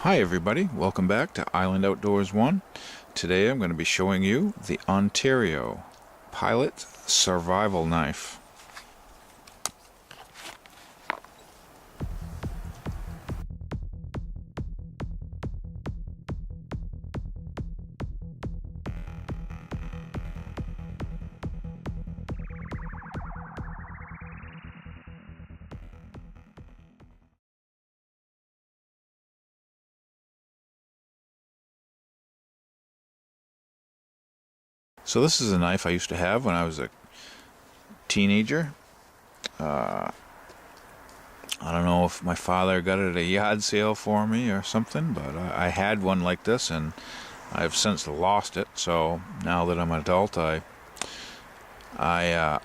Hi everybody, welcome back to Island Outdoors 1. Today I'm going to be showing you the Ontario Pilot Survival Knife. So this is a knife I used to have when I was a teenager. I don't know if my father got it at a yard sale for me or something, but I had one like this and I've since lost it. So now that I'm an adult, I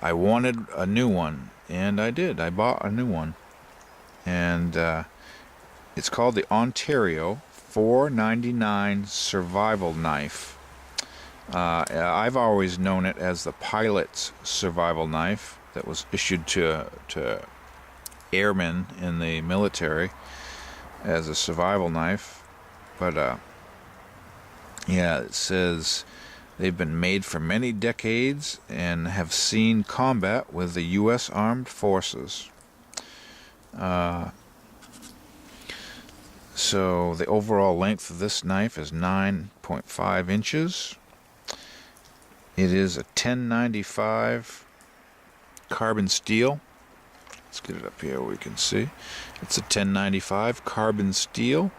wanted a new one, and I did. I bought a new one, and it's called the Ontario $4.99 Survival Knife. I've always known it as the Pilot's Survival Knife that was issued to airmen in the military as a survival knife. But yeah, it says they've been made for many decades and have seen combat with the U.S. Armed Forces. So the overall length of this knife is 9.5 inches. It is a 1095 carbon steel. Let's get it up here where we can see. It's a 1095 carbon steel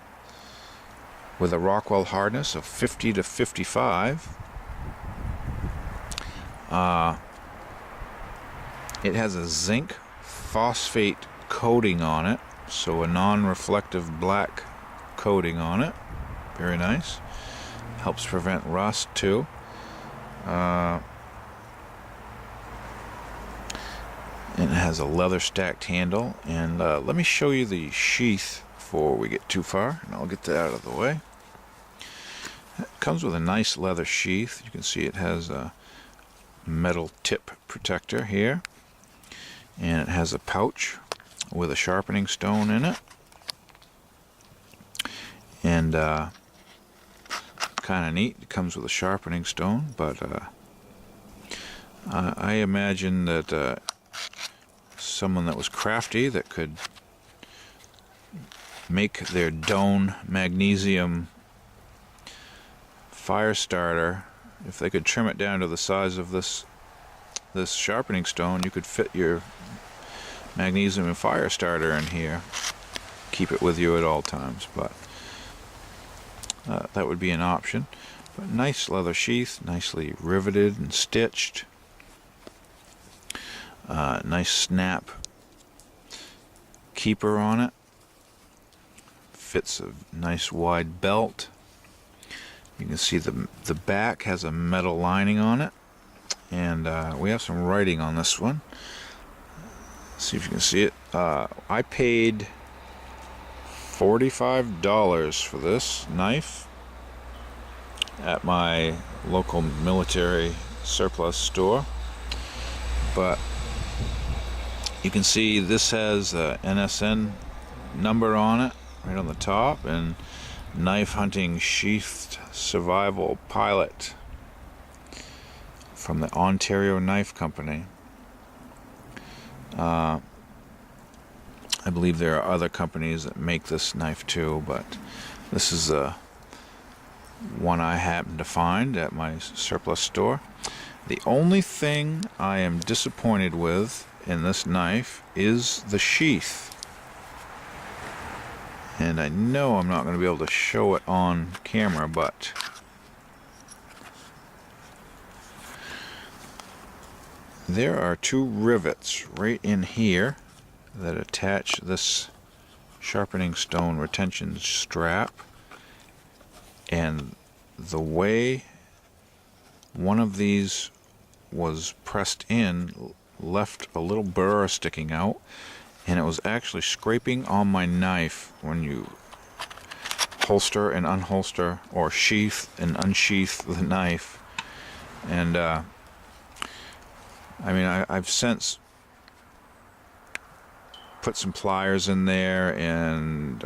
with a Rockwell hardness of 50 to 55. It has a zinc phosphate coating on it, so a non-reflective black coating on it. Very nice. Helps prevent rust too. And it has a leather stacked handle, and let me show you the sheath before we get too far, and I'll get that out of the way. It comes with a nice leather sheath. You can see it has a metal tip protector here, and it has a pouch with a sharpening stone in it, and kind of neat. It comes with a sharpening stone, but I imagine that someone that was crafty that could make their Doan magnesium fire starter, if they could trim it down to the size of this sharpening stone, you could fit your magnesium fire starter in here, keep it with you at all times. But that would be an option. But nice leather sheath, nicely riveted and stitched. Nice snap keeper on it. Fits a nice wide belt. You can see the back has a metal lining on it, and we have some writing on this one. Let's see if you can see it. I paid $45 for this knife at my local military surplus store, but you can see this has a NSN number on it right on the top, and knife hunting sheathed survival pilot from the Ontario Knife Company. I believe there are other companies that make this knife too, but this is the one I happened to find at my surplus store. The only thing I am disappointed with in this knife is the sheath. And I know I'm not going to be able to show it on camera, but there are two rivets right in here that attach this sharpening stone retention strap, and the way one of these was pressed in left a little burr sticking out, and it was actually scraping on my knife when you holster and unholster, or sheath and unsheath the knife. And I mean, I've since put some pliers in there and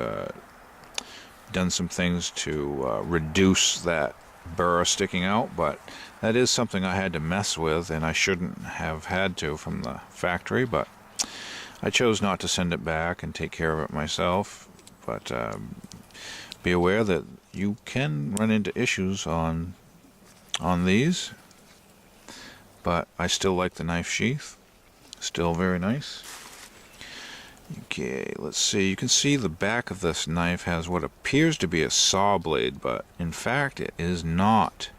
done some things to reduce that burr sticking out, but that is something I had to mess with, and I shouldn't have had to from the factory, but I chose not to send it back and take care of it myself. But be aware that you can run into issues on these, but I still like the knife sheath. Still very nice. Okay, let's see. You can see the back of this knife has what appears to be a saw blade, but in fact it is not.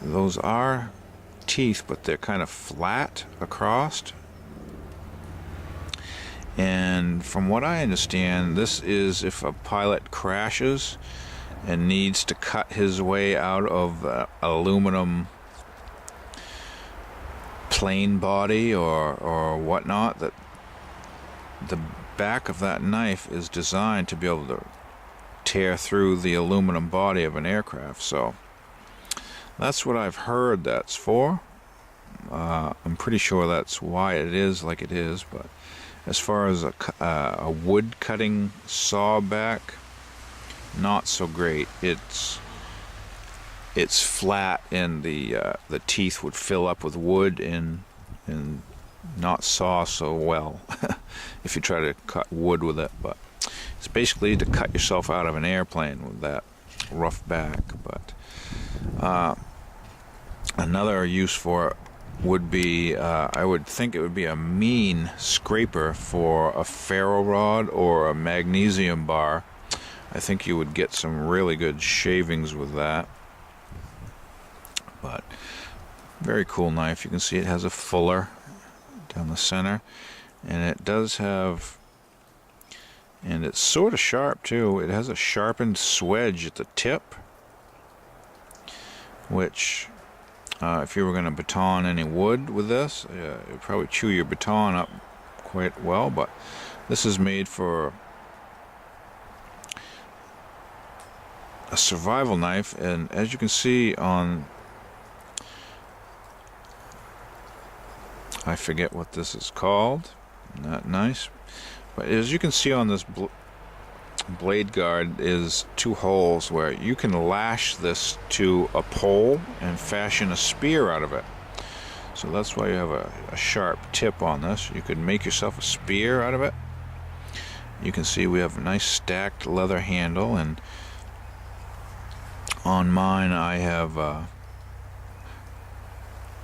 Those are teeth, but they're kind of flat across. And from what I understand, this is if a pilot crashes and needs to cut his way out of aluminum plane body or whatnot, that the back of that knife is designed to be able to tear through the aluminum body of an aircraft. So that's what I've heard that's for. I'm pretty sure that's why it is like it is, but as far as a wood cutting sawback, not so great. It's flat, and the teeth would fill up with wood and not saw so well if you try to cut wood with it. But it's basically to cut yourself out of an airplane with that rough back. But another use for it would be, I would think it would be a mean scraper for a ferro rod or a magnesium bar. I think you would get some really good shavings with that. But very cool knife. You can see it has a fuller down the center, and it does have, and it's sort of sharp too, it has a sharpened swedge at the tip, which if you were going to baton any wood with this, it would probably chew your baton up quite well. But this is made for a survival knife, and as you can see on, I forget what this is called, not nice, but as you can see on this blade guard is two holes where you can lash this to a pole and fashion a spear out of it. So that's why you have a sharp tip on this. You could make yourself a spear out of it. You can see we have a nice stacked leather handle, and on mine I have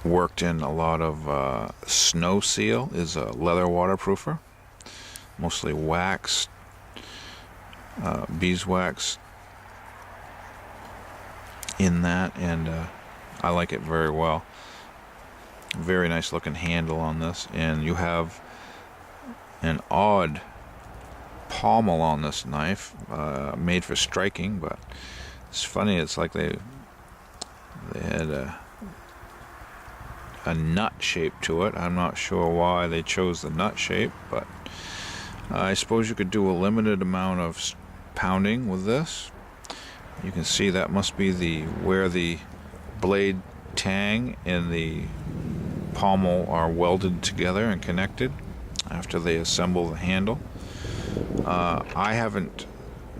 worked in a lot of Snow Seal, is a leather waterproofer, mostly wax, beeswax in that, and I like it very well. Very nice looking handle on this, and you have an odd pommel on this knife, made for striking, but it's funny, it's like they had a nut shape to it. I'm not sure why they chose the nut shape, but I suppose you could do a limited amount of pounding with this. You can see that must be where the blade tang and the pommel are welded together and connected after they assemble the handle. I haven't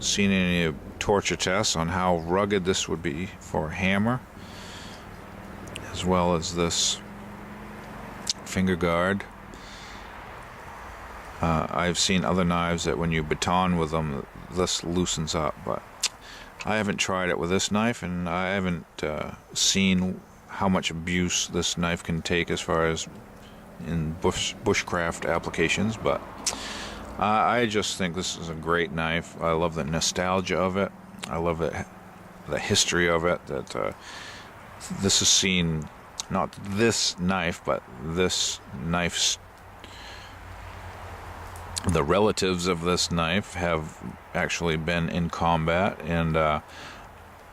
seen any torture tests on how rugged this would be for a hammer, as well as this finger guard. I've seen other knives that when you baton with them, this loosens up, but I haven't tried it with this knife, and I haven't seen how much abuse this knife can take as far as in bushcraft applications. But I just think this is a great knife. I love the nostalgia of it. I love the history of it, that this is seen, not this knife, but this knife's, the relatives of this knife have actually been in combat, and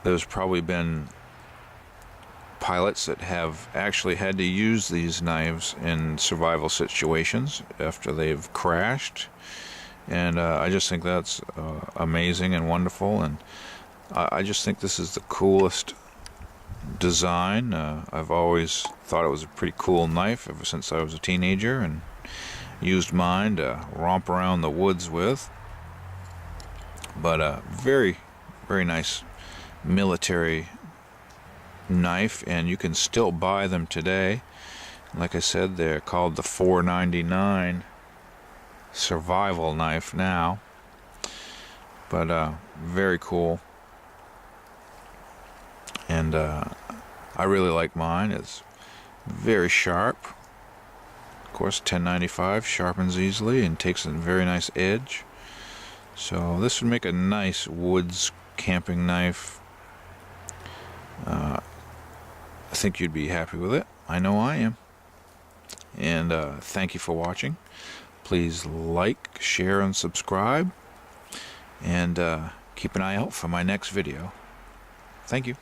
there's probably been pilots that have actually had to use these knives in survival situations after they've crashed, and I just think that's amazing and wonderful, and I just think this is the coolest design. I've always thought it was a pretty cool knife ever since I was a teenager, and used mine to romp around the woods with. But very, very nice military knife, and you can still buy them today. Like I said, they're called the $4.99 survival knife now. But very cool. And I really like mine. It's very sharp. Of course, 1095 sharpens easily and takes a very nice edge. So this would make a nice woods camping knife. I think you'd be happy with it. I know I am. And thank you for watching. Please like, share, and subscribe. And keep an eye out for my next video. Thank you.